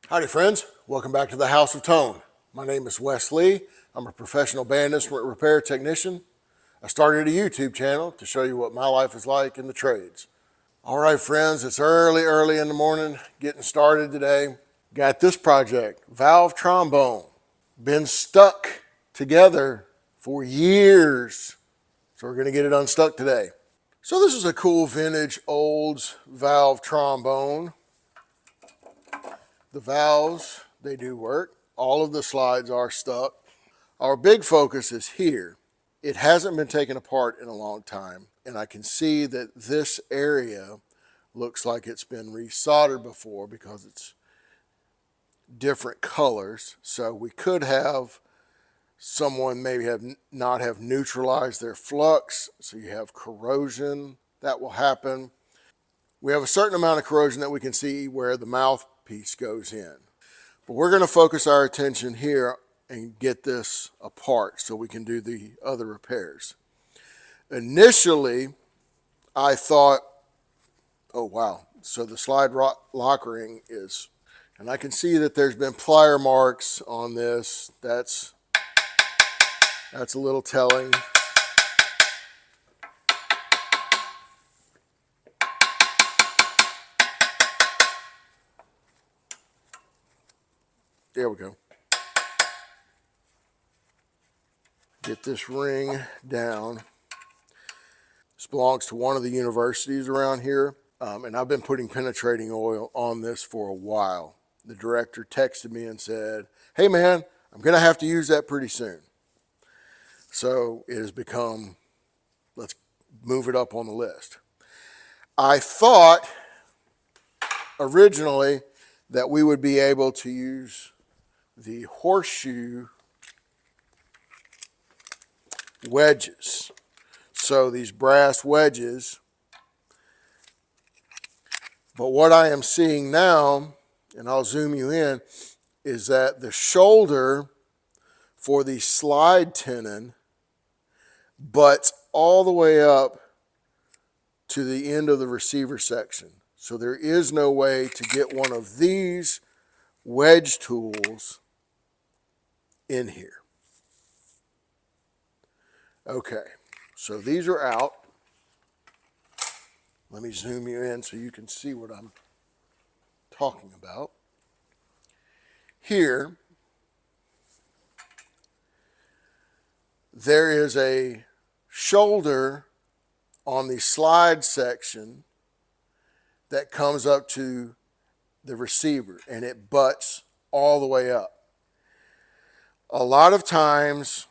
Howdy friends, welcome back to the House of Tone. My name is Wes Lee. I'm a professional band instrument repair technician. I started a YouTube channel to show you what my life is like in the trades. All right friends, it's early in the morning, getting started today. Got this project, valve trombone. Been stuck together for years, so we're gonna get it unstuck today. So this is a cool vintage Olds valve trombone. The valves, they do work. All of the slides are stuck. Our big focus is here. It hasn't been taken apart in a long time, and I can see that this area looks like it's been resoldered before because it's different colors. So we could have someone maybe not have neutralized their flux, so you have corrosion that will happen. We have a certain amount of corrosion that we can see where the mouthpiece goes in. But we're going to focus our attention here and get this apart so we can do the other repairs. Initially, I thought, oh wow, so the slide lockering is, and I can see that there's been plier marks on this. That's a little telling. There we go. Get this ring down. This belongs to one of the universities around here, and I've been putting penetrating oil on this for a while. The director texted me and said, hey man, I'm gonna have to use that pretty soon. So it has become, let's move it up on the list. I thought originally that we would be able to use the horseshoe wedges. So these brass wedges. But what I am seeing now, and I'll zoom you in, is that the shoulder for the slide tenon butts all the way up to the end of the receiver section. So there is no way to get one of these wedge tools in here. Okay, so these are out. Let me zoom you in so you can see what I'm talking about. Here, there is a shoulder on the slide section that comes up to the receiver, and it butts all the way up. A lot of times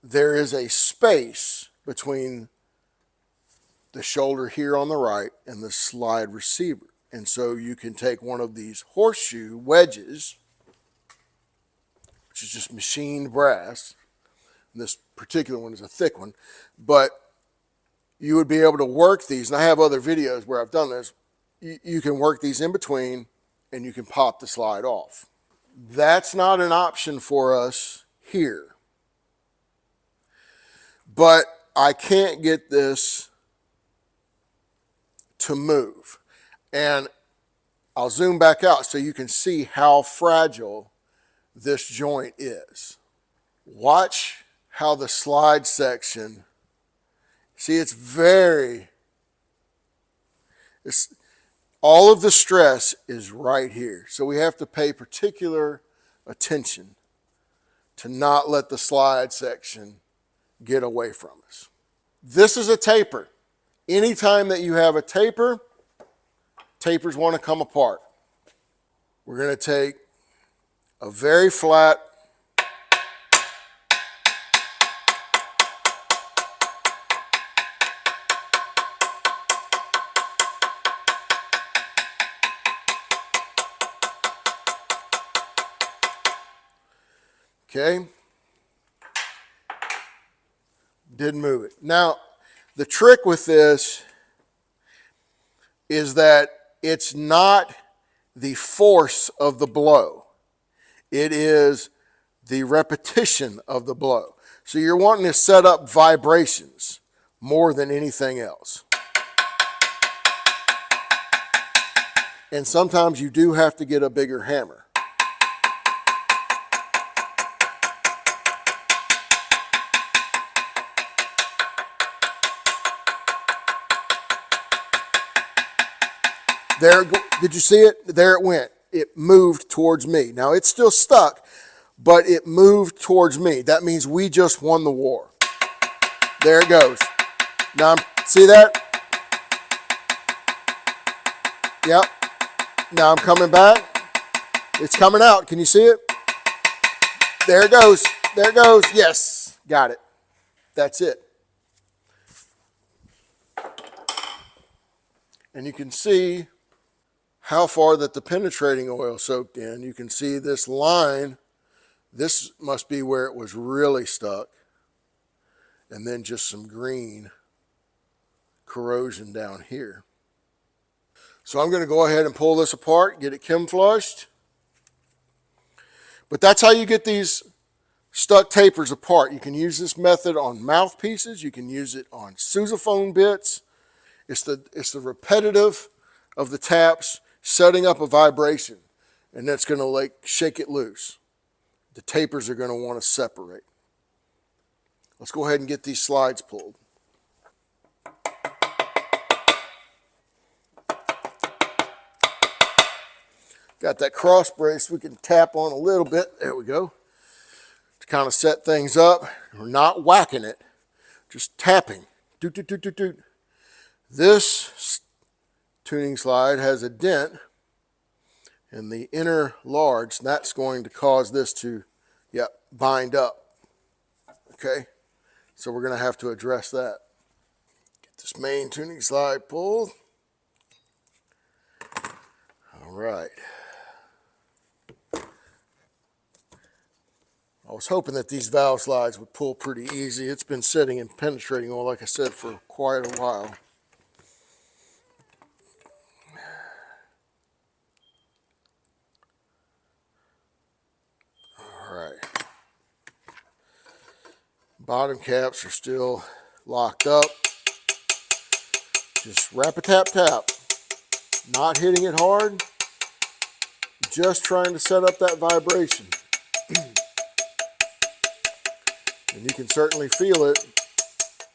there is a space between the shoulder here on the right and the slide receiver. And so you can take one of these horseshoe wedges, which is just machined brass. And this particular one is a thick one, but you would be able to work these, and I have other videos where I've done this. You can work these in between and you can pop the slide off. That's not an option for us here. But I can't get this to move. And I'll zoom back out so you can see how fragile this joint is. Watch how the slide section, see all of the stress is right here. So we have to pay particular attention to not let the slide section get away from us. This is a taper. Anytime that you have a taper, tapers want to come apart. We're going to take a very flat okay, didn't move it. Now, the trick with this is that it's not the force of the blow. It is the repetition of the blow. So you're wanting to set up vibrations more than anything else. And sometimes you do have to get a bigger hammer. There, did you see it? There it went. It moved towards me. Now it's still stuck, but it moved towards me. That means we just won the war. There it goes. Now, see that? Yep. Now I'm coming back. It's coming out. Can you see it? There it goes. There it goes. Yes. Got it. That's it. And you can see how far that the penetrating oil soaked in. You can see this line. This must be where it was really stuck. And then just some green corrosion down here. So I'm going to go ahead and pull this apart, get it chem flushed. But that's how you get these stuck tapers apart. You can use this method on mouthpieces. You can use it on sousaphone bits. It's the repetitive of the taps setting up a vibration, and that's going to like shake it loose. The tapers are going to want to separate. Let's go ahead and get these slides pulled. Got that cross brace we can tap on a little bit. There we go. To kind of set things up. We're not whacking it, just tapping. Doot, doot, doot, doot, doot. This tuning slide has a dent in the inner large, and that's going to cause this to, bind up. Okay, so we're going to have to address that. Get this main tuning slide pulled. All right. I was hoping that these valve slides would pull pretty easy. It's been sitting in penetrating oil, like I said, for quite a while. All right. Bottom caps are still locked up. Just rap-a-tap-tap. Not hitting it hard. Just trying to set up that vibration. And you can certainly feel it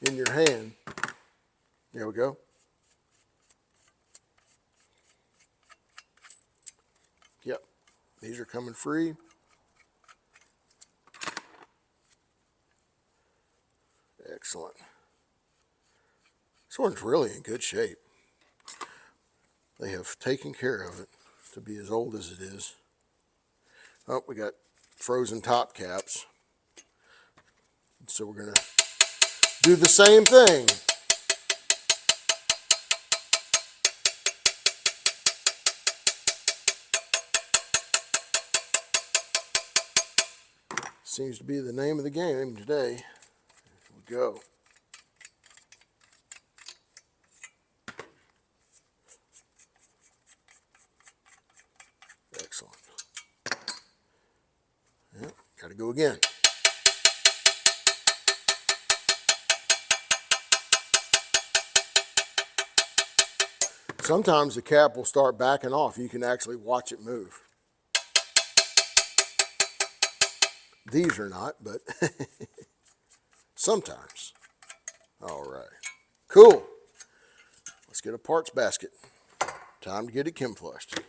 in your hand. There we go. Yep, these are coming free. Excellent. This one's really in good shape. They have taken care of it to be as old as it is. Oh, we got frozen top caps. So we're going to do the same thing. Seems to be the name of the game today. Here we go. Excellent. Yep, got to go again. Sometimes the cap will start backing off. You can actually watch it move. These are not, but sometimes. All right. Cool. Let's get a parts basket. Time to get it chem flushed.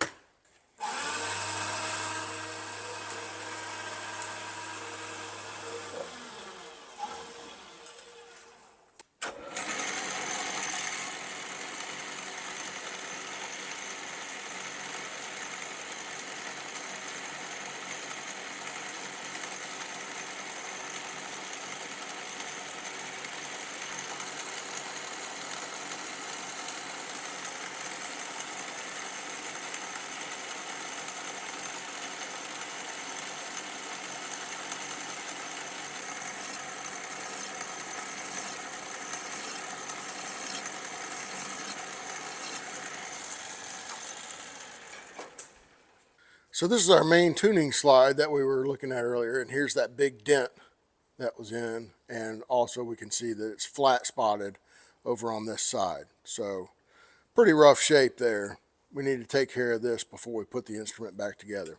So this is our main tuning slide that we were looking at earlier, and here's that big dent that was in, and also we can see that it's flat spotted over on this side. So pretty rough shape there. We need to take care of this before we put the instrument back together.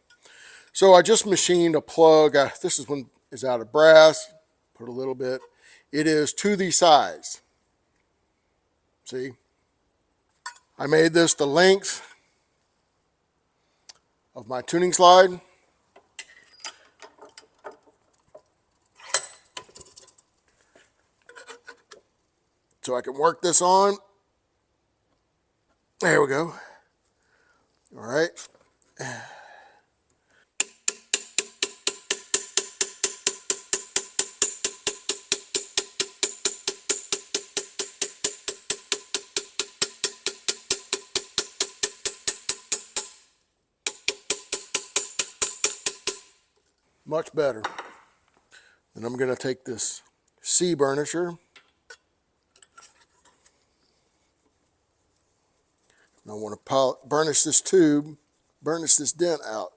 So I just machined a plug. This one is out of brass. Put a little bit. It is to the size. See? I made this the length of my tuning slide. So I can work this on. There we go. All right. Much better. And I'm going to take this C burnisher. And I want to burnish this tube, burnish this dent out.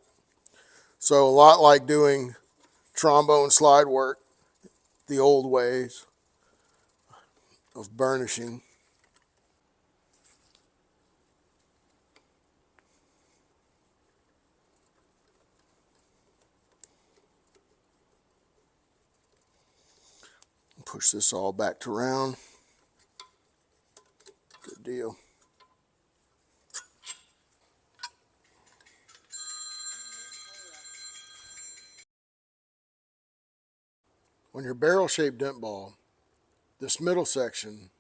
So a lot like doing trombone slide work, the old ways of burnishing. Push this all back to round. Good deal. On your barrel-shaped dent ball, this middle section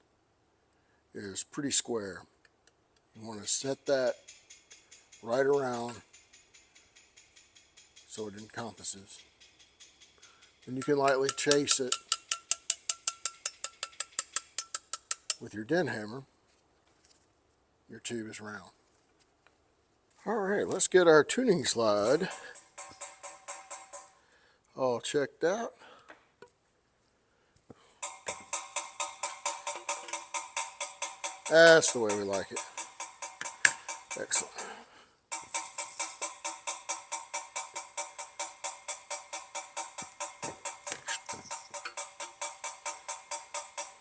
is pretty square. You want to set that right around so it encompasses. And you can lightly chase it with your dent hammer. Your tube is round. All right, let's get our tuning slide all checked out. That's the way we like it. Excellent.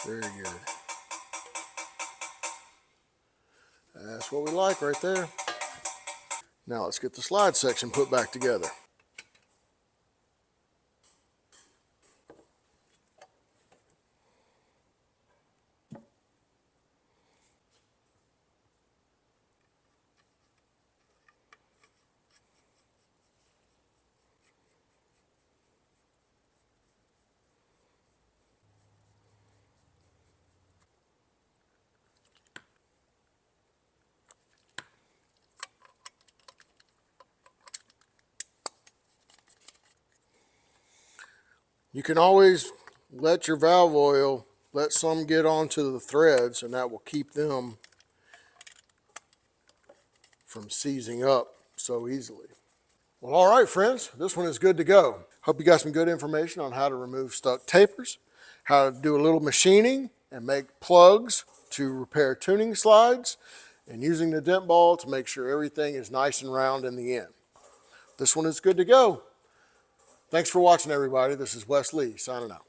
Very good. That's what we like right there. Now let's get the slide section put back together. You can always let your valve oil, let some get onto the threads, and that will keep them from seizing up so easily. Well, all right, friends, this one is good to go. Hope you got some good information on how to remove stuck tapers, how to do a little machining and make plugs to repair tuning slides, and using the dent ball to make sure everything is nice and round in the end. This one is good to go. Thanks for watching, everybody. This is Wes Lee signing out.